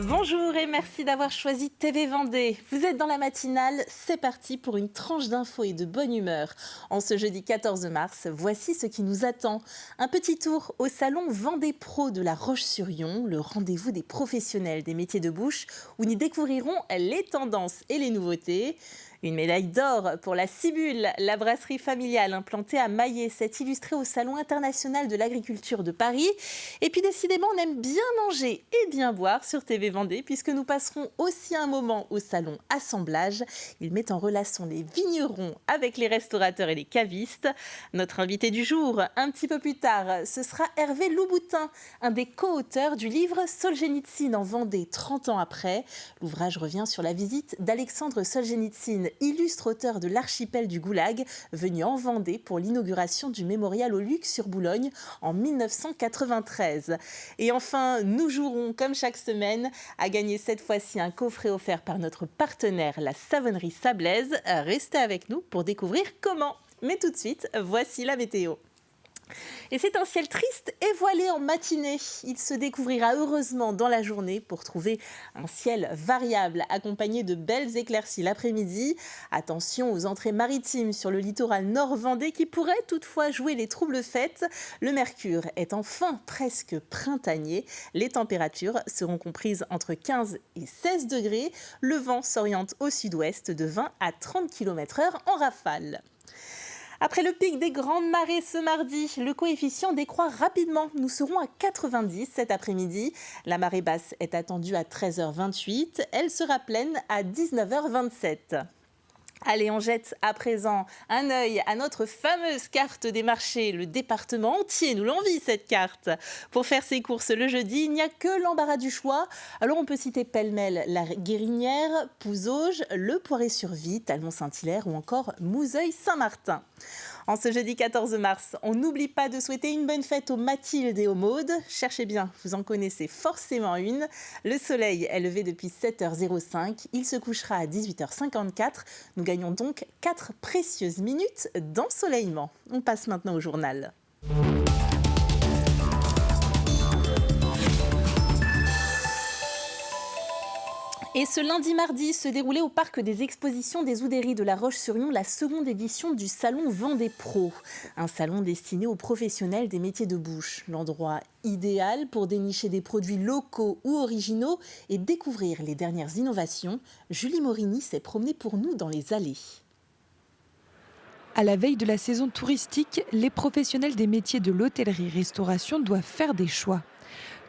Bonjour et merci d'avoir choisi TV Vendée. Vous êtes dans la matinale, c'est parti pour une tranche d'infos et de bonne humeur. En ce jeudi 14 mars, voici ce qui nous attend. Un petit tour au salon Vendée Pro de La Roche-sur-Yon, le rendez-vous des professionnels des métiers de bouche, où nous découvrirons les tendances et les nouveautés. Une médaille d'or pour la Cibule, la brasserie familiale implantée à Maillé, s'est illustrée au Salon international de l'agriculture de Paris. Et puis décidément, on aime bien manger et bien boire sur TV Vendée, puisque nous passerons aussi un moment au Salon Assemblage. Il met en relation les vignerons avec les restaurateurs et les cavistes. Notre invité du jour, un petit peu plus tard, ce sera Hervé Louboutin, un des co-auteurs du livre Solzhenitsyn en Vendée 30 ans après. L'ouvrage revient sur la visite d'Alexandre Solzhenitsyn, illustre auteur de l'archipel du Goulag, venu en Vendée pour l'inauguration du mémorial au luxe sur Boulogne en 1993. Et enfin, nous jouerons comme chaque semaine à gagner cette fois-ci un coffret offert par notre partenaire, la savonnerie Sablaise. Restez avec nous pour découvrir comment. Mais tout de suite, voici la météo. Et c'est un ciel triste et voilé en matinée. Il se découvrira heureusement dans la journée pour trouver un ciel variable accompagné de belles éclaircies l'après-midi. Attention aux entrées maritimes sur le littoral nord vendée qui pourraient toutefois jouer les troubles fêtes. Le mercure est enfin presque printanier. Les températures seront comprises entre 15 et 16 degrés. Le vent s'oriente au sud-ouest de 20 à 30 km/h en rafale. Après le pic des grandes marées ce mardi, le coefficient décroît rapidement. Nous serons à 90 cet après-midi. La marée basse est attendue à 13h28. Elle sera pleine à 19h27. Allez, on jette à présent un œil à notre fameuse carte des marchés. Le département entier nous l'envie, cette carte. Pour faire ses courses le jeudi, il n'y a que l'embarras du choix. Alors on peut citer pêle-mêle la Guérinière, Pouzauges, le Poiré-sur-Vie, Talmont-Saint-Hilaire ou encore Mouzeuil-Saint-Martin. En ce jeudi 14 mars, on n'oublie pas de souhaiter une bonne fête aux Mathilde et aux Maude. Cherchez bien, vous en connaissez forcément une. Le soleil est levé depuis 7h05. Il se couchera à 18h54. Nous gagnons donc 4 précieuses minutes d'ensoleillement. On passe maintenant au journal. Et ce lundi-mardi se déroulait au parc des expositions des Oudéries de La Roche-sur-Yon la seconde édition du salon Vendée Pro. Un salon destiné aux professionnels des métiers de bouche. L'endroit idéal pour dénicher des produits locaux ou originaux et découvrir les dernières innovations. Julie Morini s'est promenée pour nous dans les allées. À la veille de la saison touristique, les professionnels des métiers de l'hôtellerie-restauration doivent faire des choix.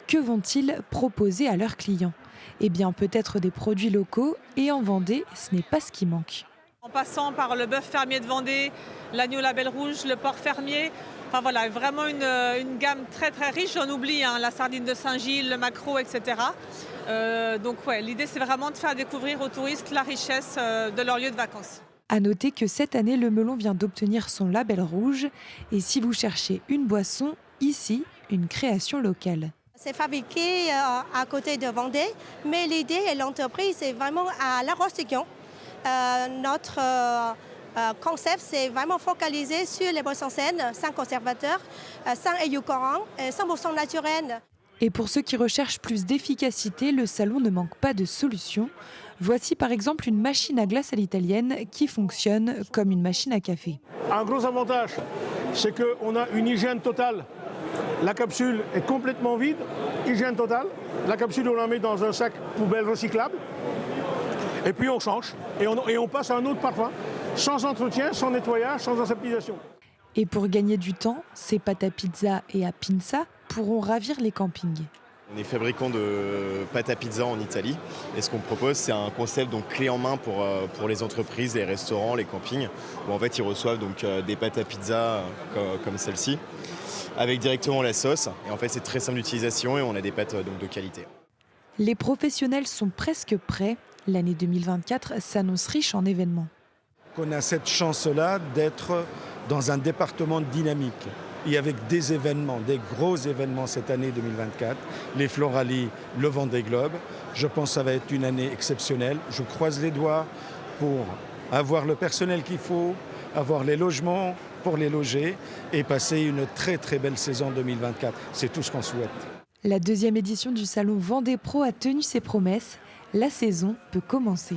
Que vont-ils proposer à leurs clients ? Eh bien, peut-être des produits locaux, et en Vendée, ce n'est pas ce qui manque. En passant par le bœuf fermier de Vendée, l'agneau label rouge, le porc fermier, enfin voilà, vraiment une gamme très très riche. J'en oublie, la sardine de Saint-Gilles, le maquereau, etc. Donc ouais, l'idée c'est vraiment de faire découvrir aux touristes la richesse de leur lieu de vacances. À noter que cette année, le melon vient d'obtenir son label rouge. Et si vous cherchez une boisson, ici, une création locale. C'est fabriqué à côté de Vendée, mais l'idée et l'entreprise c'est vraiment à La Roche-sur-Yon. Notre concept c'est vraiment focalisé sur les boissons saines, sans conservateurs, sans édulcorants, 100% naturel. Et pour ceux qui recherchent plus d'efficacité, le salon ne manque pas de solutions. Voici par exemple une machine à glace à l'italienne qui fonctionne comme une machine à café. Un gros avantage, c'est qu'on a une hygiène totale. La capsule est complètement vide, hygiène totale. La capsule, on la met dans un sac poubelle recyclable. Et puis on change et on passe à un autre parfum, sans entretien, sans nettoyage, sans aseptisation. Et pour gagner du temps, ces pâtes à pizza et à pinza pourront ravir les campings. On est fabricant de pâtes à pizza en Italie et ce qu'on propose c'est un concept donc clé en main pour les entreprises, les restaurants, les campings où en fait ils reçoivent donc des pâtes à pizza comme celle-ci avec directement la sauce et en fait c'est très simple d'utilisation et on a des pâtes donc de qualité. Les professionnels sont presque prêts. L'année 2024 s'annonce riche en événements. On a cette chance-là d'être dans un département dynamique. Et avec des événements, des gros événements cette année 2024, les Floralis, le Vendée Globe. Je pense que ça va être une année exceptionnelle. Je croise les doigts pour avoir le personnel qu'il faut, avoir les logements pour les loger et passer une très très belle saison 2024. C'est tout ce qu'on souhaite. La deuxième édition du salon Vendée Pro a tenu ses promesses. La saison peut commencer.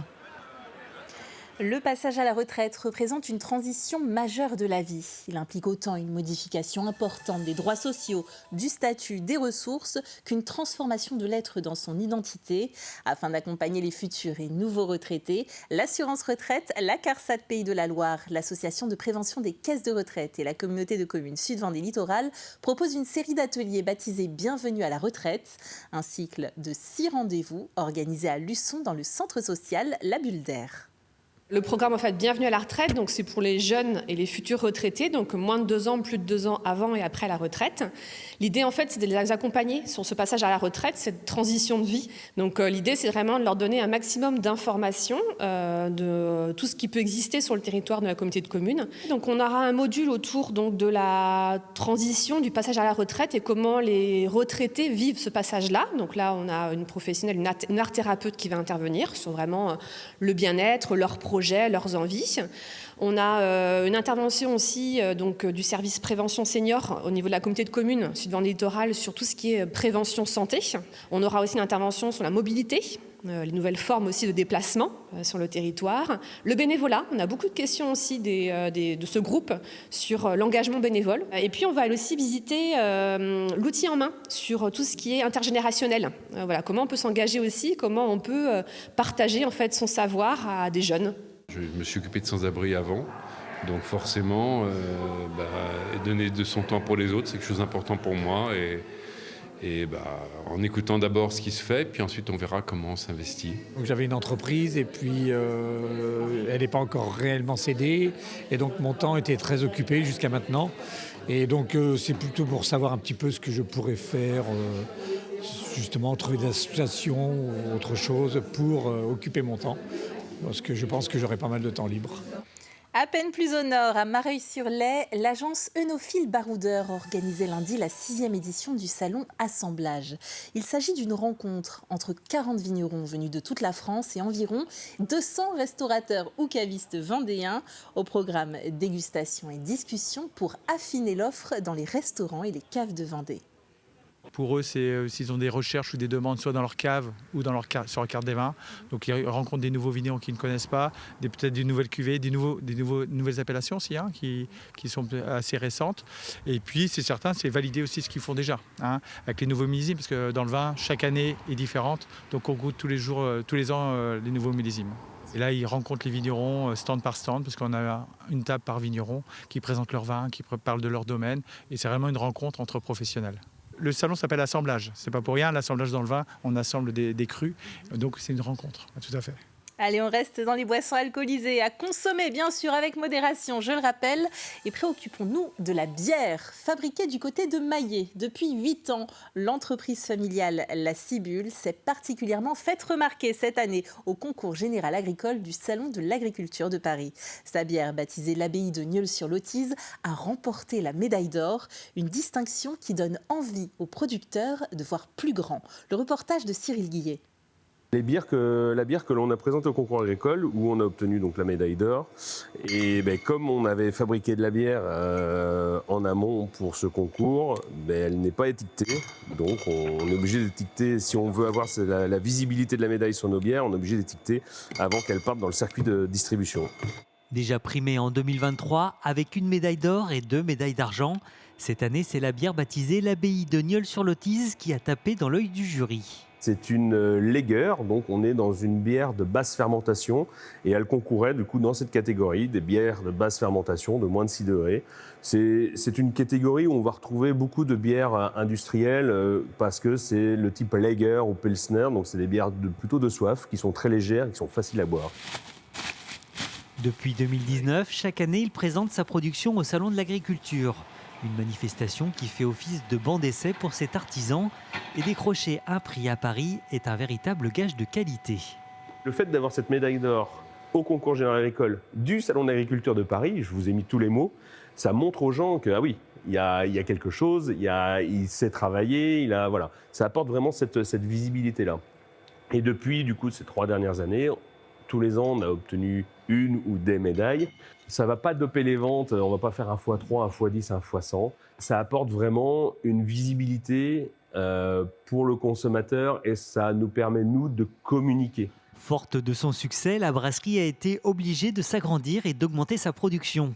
Le passage à la retraite représente une transition majeure de la vie. Il implique autant une modification importante des droits sociaux, du statut, des ressources, qu'une transformation de l'être dans son identité. Afin d'accompagner les futurs et nouveaux retraités, l'assurance retraite, la CARSAT Pays de la Loire, l'association de prévention des caisses de retraite et la communauté de communes Sud-Vendée Littoral proposent une série d'ateliers baptisés Bienvenue à la retraite. Un cycle de 6 rendez-vous organisés à Luçon dans le centre social La Bulle d'Air. Le programme en fait Bienvenue à la retraite, donc c'est pour les jeunes et les futurs retraités, donc moins de 2 ans, plus de 2 ans avant et après la retraite. L'idée en fait c'est de les accompagner sur ce passage à la retraite, cette transition de vie. Donc l'idée c'est vraiment de leur donner un maximum d'informations de tout ce qui peut exister sur le territoire de la communauté de communes. Donc on aura un module autour donc de la transition du passage à la retraite et comment les retraités vivent ce passage-là. Donc là on a une professionnelle, une art thérapeute qui va intervenir sur vraiment le bien-être, leurs projets, leurs envies. On a une intervention aussi donc, du service prévention senior au niveau de la communauté de communes Sud-Vendée Littoral sur tout ce qui est prévention santé. On aura aussi une intervention sur la mobilité, les nouvelles formes aussi de déplacement sur le territoire. Le bénévolat, on a beaucoup de questions aussi de ce groupe sur l'engagement bénévole. Et puis on va aussi visiter l'outil en main sur tout ce qui est intergénérationnel. Voilà, comment on peut s'engager aussi, comment on peut partager en fait son savoir à des jeunes. Je me suis occupé de sans-abri avant, donc forcément, donner de son temps pour les autres, c'est quelque chose d'important pour moi. Et en écoutant d'abord ce qui se fait, puis ensuite on verra comment on s'investit. Donc j'avais une entreprise et puis elle n'est pas encore réellement cédée. Et donc mon temps était très occupé jusqu'à maintenant. Et donc c'est plutôt pour savoir un petit peu ce que je pourrais faire, justement trouver des associations ou autre chose pour occuper mon temps. Parce que je pense que j'aurai pas mal de temps libre. À peine plus au nord, à Mareuil-sur-Lay, l'agence Œnophile Baroudeur organisait lundi la 6e édition du salon Assemblage. Il s'agit d'une rencontre entre 40 vignerons venus de toute la France et environ 200 restaurateurs ou cavistes vendéens. Au programme dégustation et discussion pour affiner l'offre dans les restaurants et les caves de Vendée. Pour eux, c'est s'ils ont des recherches ou des demandes, soit dans leur cave ou sur la carte des vins. Donc ils rencontrent des nouveaux vignerons qu'ils ne connaissent pas, peut-être des nouvelles cuvées, des nouvelles appellations aussi, qui sont assez récentes. Et puis, c'est certain, c'est valider aussi ce qu'ils font déjà, avec les nouveaux millésimes, parce que dans le vin, chaque année est différente. Donc on goûte tous les ans, les nouveaux millésimes. Et là, ils rencontrent les vignerons stand par stand, parce qu'on a une table par vigneron qui présente leur vin, qui parle de leur domaine. Et c'est vraiment une rencontre entre professionnels. Le salon s'appelle Assemblage. C'est pas pour rien, l'assemblage dans le vin, on assemble des crus. Donc c'est une rencontre, tout à fait. Allez, on reste dans les boissons alcoolisées, à consommer bien sûr avec modération, je le rappelle. Et préoccupons-nous de la bière, fabriquée du côté de Maillé. Depuis 8 ans, l'entreprise familiale La Cibule s'est particulièrement faite remarquer cette année au concours général agricole du Salon de l'Agriculture de Paris. Sa bière, baptisée l'abbaye de Nieul-sur-Lotise, a remporté la médaille d'or, une distinction qui donne envie aux producteurs de voir plus grand. Le reportage de Cyril Guillet. La bière que l'on a présentée au concours agricole, où on a obtenu donc la médaille d'or, et comme on avait fabriqué de la bière en amont pour ce concours, elle n'est pas étiquetée. Donc on est obligé d'étiqueter, si on veut avoir la visibilité de la médaille sur nos bières, on est obligé d'étiqueter avant qu'elle parte dans le circuit de distribution. Déjà primée en 2023 avec une médaille d'or et 2 médailles d'argent. Cette année, c'est la bière baptisée l'abbaye de Nieul-sur-Lotise qui a tapé dans l'œil du jury. C'est une lager, donc on est dans une bière de basse fermentation et elle concourait du coup dans cette catégorie des bières de basse fermentation de moins de 6 degrés. C'est une catégorie où on va retrouver beaucoup de bières industrielles parce que c'est le type lager ou pilsner, donc c'est des bières plutôt de soif qui sont très légères et qui sont faciles à boire. Depuis 2019, chaque année, il présente sa production au Salon de l'Agriculture. Une manifestation qui fait office de banc d'essai pour cet artisan. Et décrocher un prix à Paris est un véritable gage de qualité. Le fait d'avoir cette médaille d'or au concours général agricole du Salon de l'Agriculture de Paris, je vous ai mis tous les mots, ça montre aux gens que, il y a quelque chose, il sait travailler, ça apporte vraiment cette visibilité-là. Et depuis, du coup, ces 3 dernières années, tous les ans, on a obtenu une ou des médailles. Ça ne va pas doper les ventes, on ne va pas faire un x3, un x10, un x100. Ça apporte vraiment une visibilité pour le consommateur et ça nous permet, nous, de communiquer. Forte de son succès, la brasserie a été obligée de s'agrandir et d'augmenter sa production.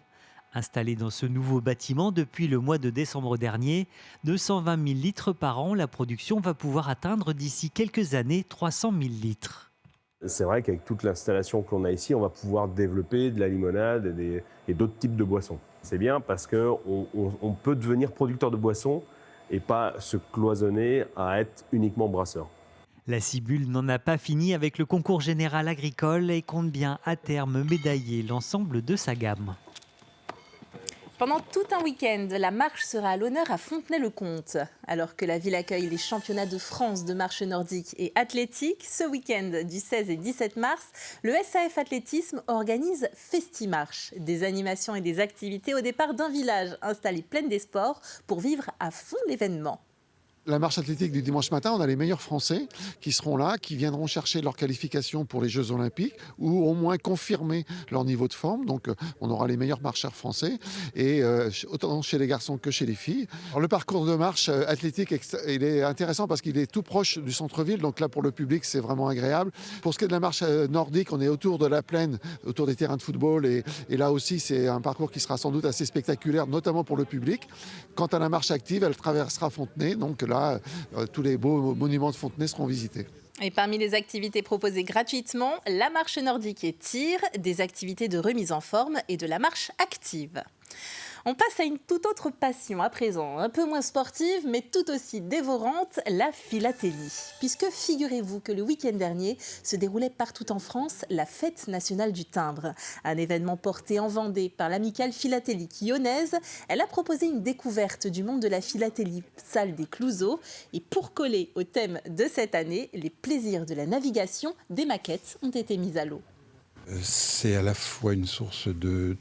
Installée dans ce nouveau bâtiment depuis le mois de décembre dernier, de 120 000 litres par an, la production va pouvoir atteindre d'ici quelques années 300 000 litres. C'est vrai qu'avec toute l'installation qu'on a ici, on va pouvoir développer de la limonade et d'autres types de boissons. C'est bien parce qu'on peut devenir producteur de boissons et pas se cloisonner à être uniquement brasseur. La Cibule n'en a pas fini avec le concours général agricole et compte bien à terme médailler l'ensemble de sa gamme. Pendant tout un week-end, la marche sera à l'honneur à Fontenay-le-Comte. Alors que la ville accueille les championnats de France de marche nordique et athlétique, ce week-end du 16 et 17 mars, le SAF Athlétisme organise Festi-Marche. Des animations et des activités au départ d'un village installé plein des sports pour vivre à fond l'événement. La marche athlétique du dimanche matin, on a les meilleurs Français qui seront là, qui viendront chercher leur qualification pour les Jeux Olympiques ou au moins confirmer leur niveau de forme. Donc on aura les meilleurs marcheurs français, et autant chez les garçons que chez les filles. Alors, le parcours de marche athlétique, il est intéressant parce qu'il est tout proche du centre-ville. Donc là, pour le public, c'est vraiment agréable. Pour ce qui est de la marche nordique, on est autour de la plaine, autour des terrains de football. Et là aussi, c'est un parcours qui sera sans doute assez spectaculaire, notamment pour le public. Quant à la marche active, elle traversera Fontenay. Donc là, tous les beaux monuments de Fontenay seront visités. Et parmi les activités proposées gratuitement, la marche nordique et tir, des activités de remise en forme et de la marche active. On passe à une toute autre passion à présent, un peu moins sportive mais tout aussi dévorante, la philatélie. Puisque figurez-vous que le week-end dernier se déroulait partout en France la Fête nationale du timbre. Un événement porté en Vendée par l'amicale philatélique lyonnaise. Elle a proposé une découverte du monde de la philatélie, salle des Clouseaux. Et pour coller au thème de cette année, les plaisirs de la navigation, des maquettes ont été mises à l'eau. C'est à la fois une source de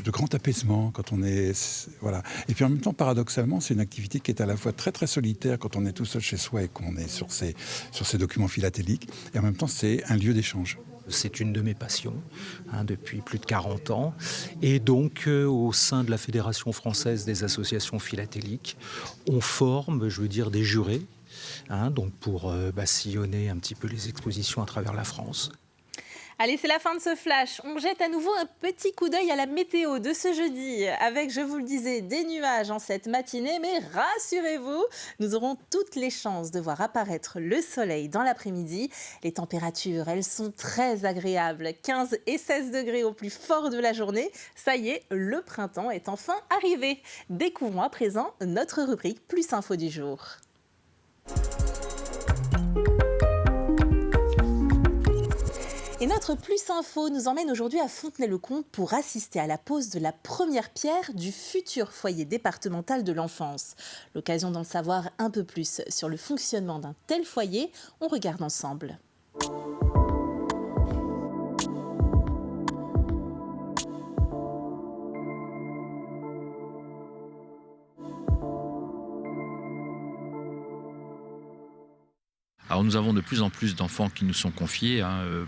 grand apaisement quand on est... Voilà. Et puis en même temps, paradoxalement, c'est une activité qui est à la fois très très solitaire quand on est tout seul chez soi et qu'on est sur ces documents philatéliques. Et en même temps, c'est un lieu d'échange. C'est une de mes passions depuis plus de 40 ans. Et donc, au sein de la Fédération française des associations philatéliques, on forme, des jurés donc pour sillonner un petit peu les expositions à travers la France. Allez, c'est la fin de ce flash. On jette à nouveau un petit coup d'œil à la météo de ce jeudi. Avec, je vous le disais, des nuages en cette matinée. Mais rassurez-vous, nous aurons toutes les chances de voir apparaître le soleil dans l'après-midi. Les températures, elles sont très agréables. 15 et 16 degrés au plus fort de la journée. Ça y est, le printemps est enfin arrivé. Découvrons à présent notre rubrique Plus Info du jour. Et notre Plus Info nous emmène aujourd'hui à Fontenay-le-Comte pour assister à la pose de la première pierre du futur foyer départemental de l'enfance. L'occasion d'en savoir un peu plus sur le fonctionnement d'un tel foyer, on regarde ensemble. Alors nous avons de plus en plus d'enfants qui nous sont confiés,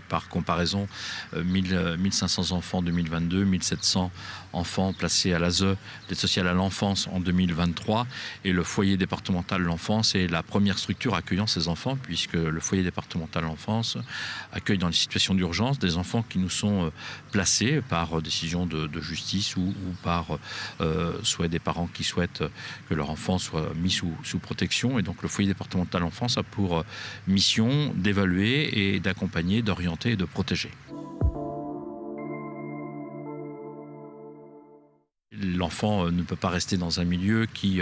par comparaison 1500 enfants en 2022, 1700 enfants placés à l'ASE, l'aide sociale à l'enfance en 2023, et le foyer départemental de l'enfance est la première structure accueillant ces enfants, puisque le foyer départemental de l'enfance accueille dans les situations d'urgence des enfants qui nous sont placés par décision de justice ou par souhait des parents qui souhaitent que leur enfant soit mis sous protection. Et donc le foyer départemental de l'enfance a pour mission d'évaluer et d'accompagner, d'orienter et de protéger. L'enfant ne peut pas rester dans un milieu qui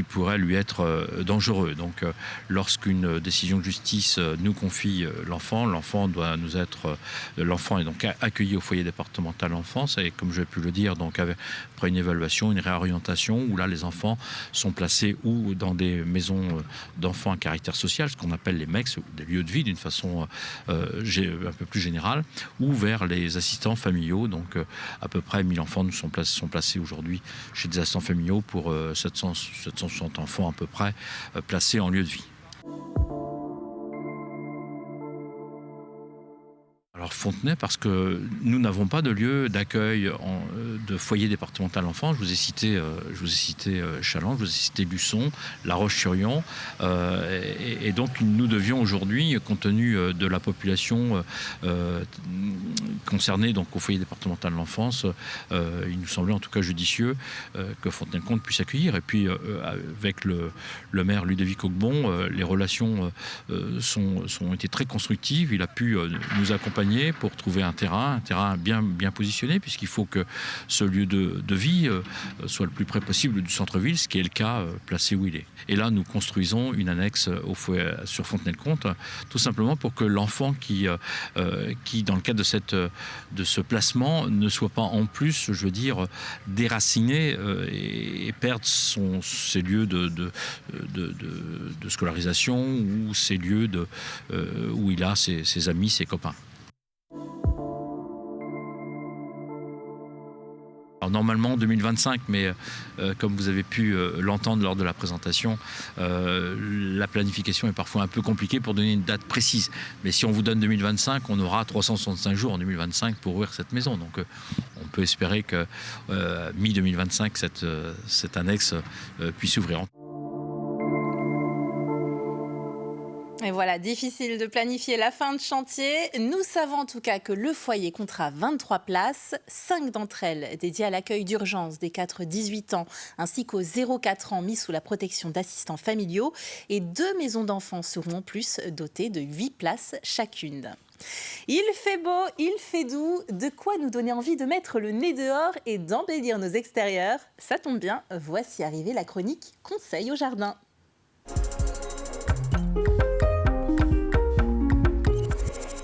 pourrait lui être dangereux. Donc lorsqu'une décision de justice nous confie l'enfant doit nous être... L'enfant est donc accueilli au foyer départemental d'enfance et comme je l'ai pu le dire, donc après une évaluation, une réorientation où là les enfants sont placés ou dans des maisons d'enfants à caractère social, ce qu'on appelle les MEX, des lieux de vie d'une façon un peu plus générale, ou vers les assistants familiaux. Donc à peu près 1000 enfants nous sont placés aujourd'hui chez des assistants familiaux pour 760 enfants à peu près placés en lieu de vie. Alors Fontenay, parce que nous n'avons pas de lieu d'accueil de foyer départemental enfant. Je vous ai cité Challans, je vous ai cité Luçon, La Roche-sur-Yon. Et donc nous devions aujourd'hui, compte tenu de la population concernée donc, au foyer départemental de l'enfance, il nous semblait en tout cas judicieux que Fontenay-le-Comte puisse accueillir. Et puis avec le maire Ludovic Augbon, les relations ont été très constructives. Il a pu nous accompagner pour trouver un terrain bien positionné, puisqu'il faut que ce lieu de vie soit le plus près possible du centre-ville, ce qui est le cas placé où il est. Et là, nous construisons une annexe au foyer sur Fontenay-le-Comte, tout simplement pour que l'enfant qui dans le cadre de ce placement, ne soit pas en plus, je veux dire, déraciné et perdre ses lieux de scolarisation ou ses lieux où il a ses amis, ses copains. Alors normalement 2025, mais comme vous avez pu l'entendre lors de la présentation, la planification est parfois un peu compliquée pour donner une date précise. Mais si on vous donne 2025, on aura 365 jours en 2025 pour ouvrir cette maison. Donc on peut espérer que mi-2025, cette annexe puisse ouvrir. Et voilà, difficile de planifier la fin de chantier. Nous savons en tout cas que le foyer comptera 23 places, 5 d'entre elles dédiées à l'accueil d'urgence des 4-18 ans, ainsi qu'aux 0-4 ans mis sous la protection d'assistants familiaux. Et 2 maisons d'enfants seront en plus dotées de 8 places chacune. Il fait beau, il fait doux, de quoi nous donner envie de mettre le nez dehors et d'embellir nos extérieurs. Ça tombe bien, voici arrivée la chronique Conseil au jardin.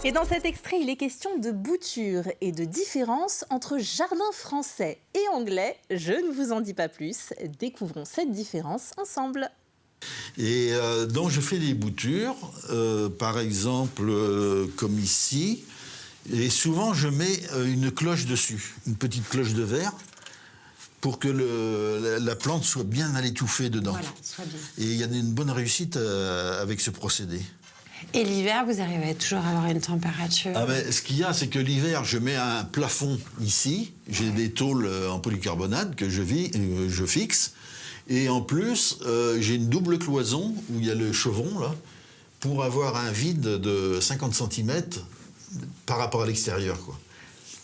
Et dans cet extrait, il est question de bouture et de différence entre jardin français et anglais. Je ne vous en dis pas plus. Découvrons cette différence ensemble. Et donc je fais des boutures, par exemple comme ici. Et souvent je mets une cloche dessus, une petite cloche de verre, pour que la plante soit bien à l'étouffer dedans. Voilà, soit bien. Et il y a une bonne réussite avec ce procédé. Et l'hiver, vous arrivez toujours à avoir une température? Ce qu'il y a, c'est que l'hiver, je mets un plafond ici. J'ai des tôles en polycarbonate que je fixe. Et en plus, j'ai une double cloison où il y a le chevron, là, pour avoir un vide de 50 cm par rapport à l'extérieur, quoi.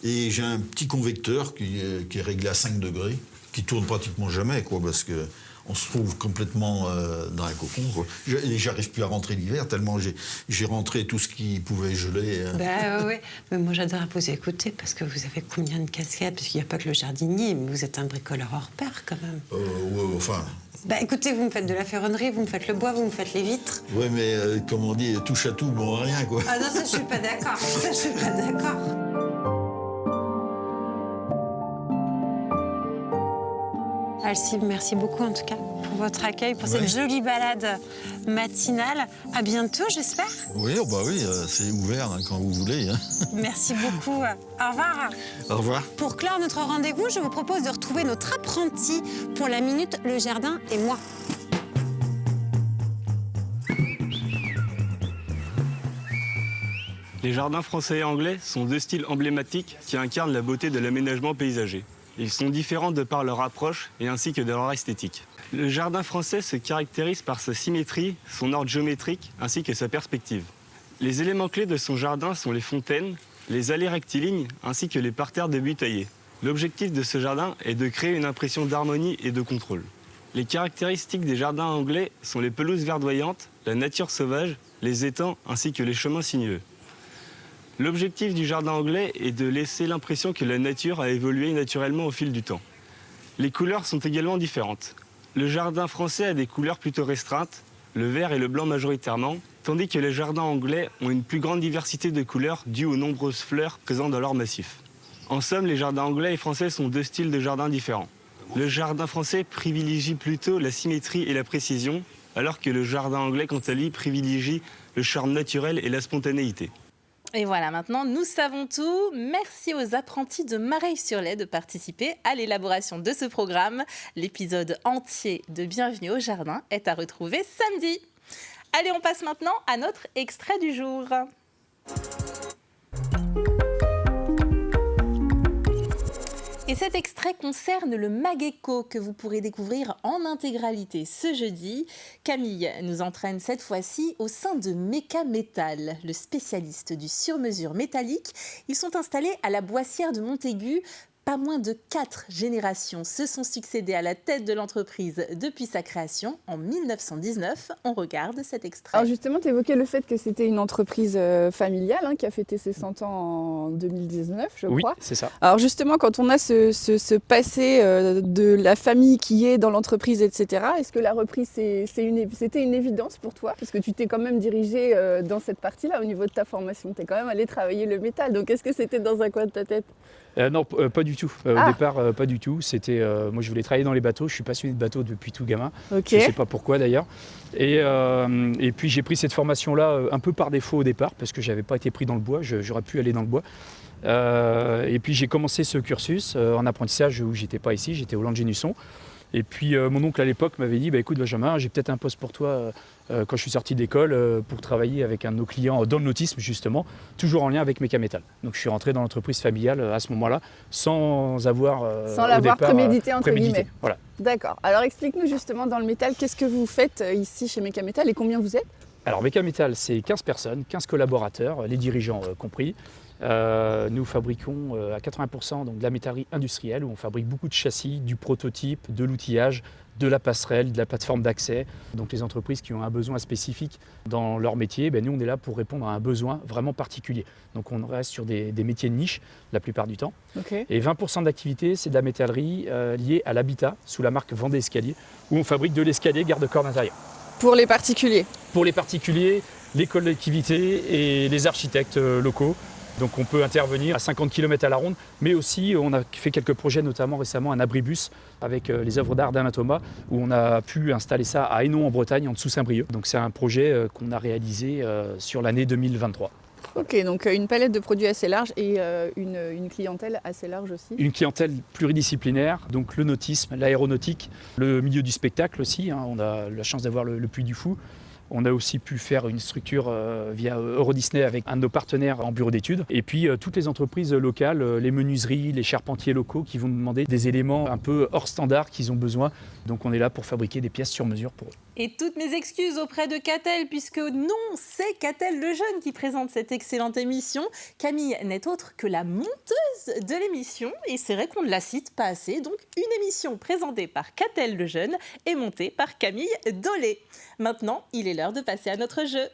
Et j'ai un petit convecteur qui est réglé à 5 degrés, qui tourne pratiquement jamais, quoi, parce que on se trouve complètement dans un cocon, quoi. Et j'arrive plus à rentrer l'hiver, tellement j'ai rentré tout ce qui pouvait geler. Oui, mais moi j'adore vous écouter, parce que vous avez combien de casquettes? Parce qu'il n'y a pas que le jardinier, mais vous êtes un bricoleur hors pair, quand même. Ouais, enfin... écoutez, vous me faites de la ferronnerie, vous me faites le bois, vous me faites les vitres. Oui, mais comme on dit, touche à tout, bon à rien, quoi. Ah non, ça je suis pas d'accord, ça je suis pas d'accord. Alcide, merci beaucoup en tout cas pour votre accueil, pour cette jolie balade matinale. À bientôt, j'espère. Oui, c'est ouvert quand vous voulez. Merci beaucoup. Au revoir. Au revoir. Pour clore notre rendez-vous, je vous propose de retrouver notre apprenti pour la minute Le Jardin et moi. Les jardins français et anglais sont 2 styles emblématiques qui incarnent la beauté de l'aménagement paysager. Ils sont différents de par leur approche et ainsi que de leur esthétique. Le jardin français se caractérise par sa symétrie, son ordre géométrique ainsi que sa perspective. Les éléments clés de son jardin sont les fontaines, les allées rectilignes ainsi que les parterres de buis taillés. L'objectif de ce jardin est de créer une impression d'harmonie et de contrôle. Les caractéristiques des jardins anglais sont les pelouses verdoyantes, la nature sauvage, les étangs ainsi que les chemins sinueux. L'objectif du jardin anglais est de laisser l'impression que la nature a évolué naturellement au fil du temps. Les couleurs sont également différentes. Le jardin français a des couleurs plutôt restreintes, le vert et le blanc majoritairement, tandis que les jardins anglais ont une plus grande diversité de couleurs due aux nombreuses fleurs présentes dans leur massif. En somme, les jardins anglais et français sont 2 styles de jardins différents. Le jardin français privilégie plutôt la symétrie et la précision, alors que le jardin anglais, quant à lui, privilégie le charme naturel et la spontanéité. Et voilà, maintenant, nous savons tout. Merci aux apprentis de Mareil-sur-Lay de participer à l'élaboration de ce programme. L'épisode entier de Bienvenue au Jardin est à retrouver samedi. Allez, on passe maintenant à notre extrait du jour. Et cet extrait concerne le Mageco que vous pourrez découvrir en intégralité ce jeudi. Camille nous entraîne cette fois-ci au sein de Méca Métal, le spécialiste du sur-mesure métallique. Ils sont installés à la Boissière de Montaigu. Pas moins de 4 générations se sont succédées à la tête de l'entreprise depuis sa création en 1919. On regarde cet extrait. Alors justement, tu évoquais le fait que c'était une entreprise familiale qui a fêté ses 100 ans en 2019, je crois. Oui, c'est ça. Alors justement, quand on a ce passé de la famille qui est dans l'entreprise, etc., est-ce que la reprise, c'était une évidence pour toi? Parce que tu t'es quand même dirigé dans cette partie-là au niveau de ta formation. Tu es quand même allé travailler le métal. Donc est-ce que c'était dans un coin de ta tête? Non, pas du tout. Au départ, pas du tout. C'était, moi, je voulais travailler dans les bateaux. Je suis passionné de bateaux depuis tout gamin. Okay. Je ne sais pas pourquoi d'ailleurs. Et puis j'ai pris cette formation-là un peu par défaut au départ parce que je n'avais pas été pris dans le bois. J'aurais pu aller dans le bois. Et puis j'ai commencé ce cursus en apprentissage où j'étais pas ici. J'étais au Langeais-Nusson. Et puis mon oncle à l'époque m'avait dit, écoute Benjamin, j'ai peut-être un poste pour toi quand je suis sorti d'école pour travailler avec un de nos clients dans le nautisme justement, toujours en lien avec Méca Métal. Donc je suis rentré dans l'entreprise familiale à ce moment-là sans avoir sans l'avoir prémédité entre prémédité. guillemets. Voilà. D'accord. Alors explique-nous justement dans le métal, qu'est-ce que vous faites ici chez Méca Métal et combien vous êtes? Alors Méca Métal, c'est 15 personnes, 15 collaborateurs, les dirigeants compris. Nous fabriquons à 80% donc, de la métallerie industrielle où on fabrique beaucoup de châssis, du prototype, de l'outillage, de la passerelle, de la plateforme d'accès. Donc les entreprises qui ont un besoin spécifique dans leur métier, nous on est là pour répondre à un besoin vraiment particulier. Donc on reste sur des métiers de niche la plupart du temps. Okay. Et 20% d'activité, c'est de la métallerie liée à l'habitat sous la marque Vendée Escalier où on fabrique de l'escalier garde-corps d'intérieur. Pour les particuliers? Pour les particuliers, les collectivités et les architectes locaux. Donc on peut intervenir à 50 km à la ronde, mais aussi on a fait quelques projets, notamment récemment un abribus avec les œuvres d'art d'Alain Thomas, où on a pu installer ça à Hénon en Bretagne, en dessous Saint-Brieuc. Donc c'est un projet qu'on a réalisé sur l'année 2023. Ok, donc une palette de produits assez large et une clientèle assez large aussi. Une clientèle pluridisciplinaire, donc le nautisme, l'aéronautique, le milieu du spectacle aussi. On a la chance d'avoir le Puy du Fou. On a aussi pu faire une structure via Euro Disney avec un de nos partenaires en bureau d'études. Et puis toutes les entreprises locales, les menuiseries, les charpentiers locaux qui vont nous demander des éléments un peu hors standard qu'ils ont besoin. Donc on est là pour fabriquer des pièces sur mesure pour eux. Et toutes mes excuses auprès de Catel, puisque non, c'est Catel Lejeune qui présente cette excellente émission. Camille n'est autre que la monteuse de l'émission, et c'est vrai qu'on ne la cite pas assez. Donc une émission présentée par Catel Lejeune et montée par Camille Dolé. Maintenant, il est l'heure de passer à notre jeu.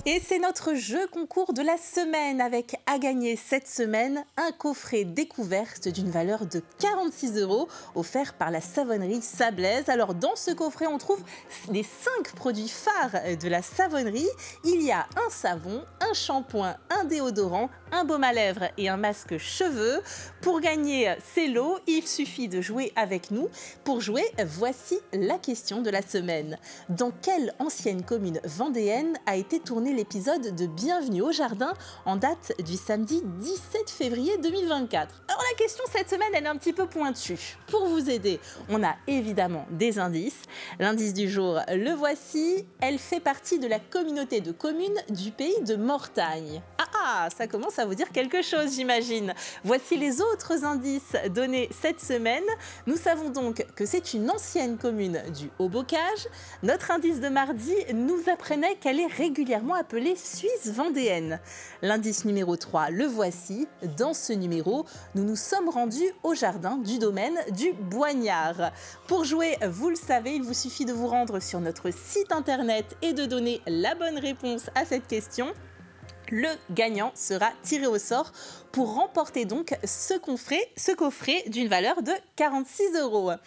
Et c'est notre jeu concours de la semaine avec à gagner cette semaine un coffret découverte d'une valeur de 46 € offert par la savonnerie Sablaise. Alors dans ce coffret, on trouve les 5 produits phares de la savonnerie. Il y a un savon, un shampoing, un déodorant, un baume à lèvres et un masque cheveux. Pour gagner ces lots, il suffit de jouer avec nous. Pour jouer, voici la question de la semaine. Dans quelle ancienne commune vendéenne a été tourné l'épisode de Bienvenue au Jardin en date du samedi 17 février 2024. Alors la question cette semaine, elle est un petit peu pointue. Pour vous aider, on a évidemment des indices. L'indice du jour, le voici. Elle fait partie de la communauté de communes du pays de Mortagne. Ah, ça commence à vous dire quelque chose, j'imagine. Voici les autres indices donnés cette semaine. Nous savons donc que c'est une ancienne commune du Haut-Bocage. Notre indice de mardi nous apprenait qu'elle est régulièrement appelée Suisse vendéenne. L'indice numéro 3, le voici. Dans ce numéro, nous nous sommes rendus au jardin du domaine du Boignard. Pour jouer, vous le savez, il vous suffit de vous rendre sur notre site internet et de donner la bonne réponse à cette question. Le gagnant sera tiré au sort pour remporter donc ce coffret d'une valeur de 46 €.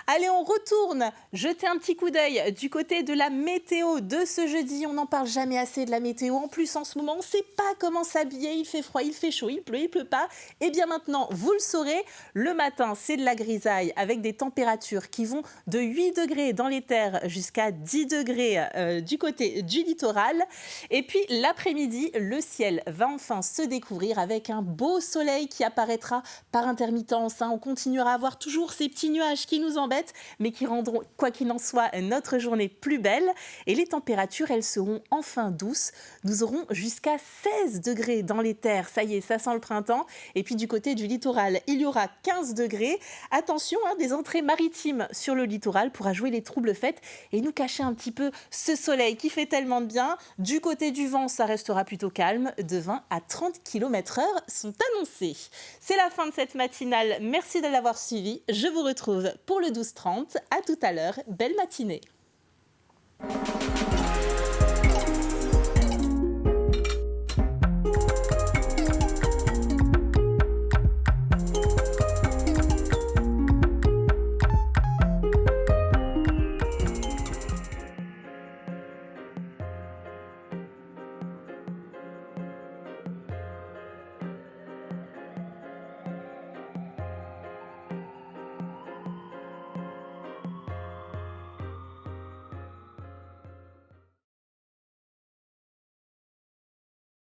Allez, on retourne jeter un petit coup d'œil du côté de la météo de ce jeudi. On n'en parle jamais assez de la météo. En plus, en ce moment, on ne sait pas comment s'habiller. Il fait froid, il fait chaud, il pleut pas. Et bien maintenant, vous le saurez, le matin, c'est de la grisaille avec des températures qui vont de 8 degrés dans les terres jusqu'à 10 degrés du côté du littoral. Et puis l'après-midi, le le ciel va enfin se découvrir avec un beau soleil qui apparaîtra par intermittence. On continuera à avoir toujours ces petits nuages qui nous embêtent, mais qui rendront, quoi qu'il en soit, notre journée plus belle. Et les températures, elles seront enfin douces. Nous aurons jusqu'à 16 degrés dans les terres. Ça y est, ça sent le printemps. Et puis du côté du littoral, il y aura 15 degrés. Attention, des entrées maritimes sur le littoral pourra jouer les troubles fêtes et nous cacher un petit peu ce soleil qui fait tellement de bien. Du côté du vent, ça restera plutôt calme. De 20 à 30 km/h sont annoncés. C'est la fin de cette matinale. Merci de l'avoir suivi. Je vous retrouve pour le 12-30. À tout à l'heure. Belle matinée.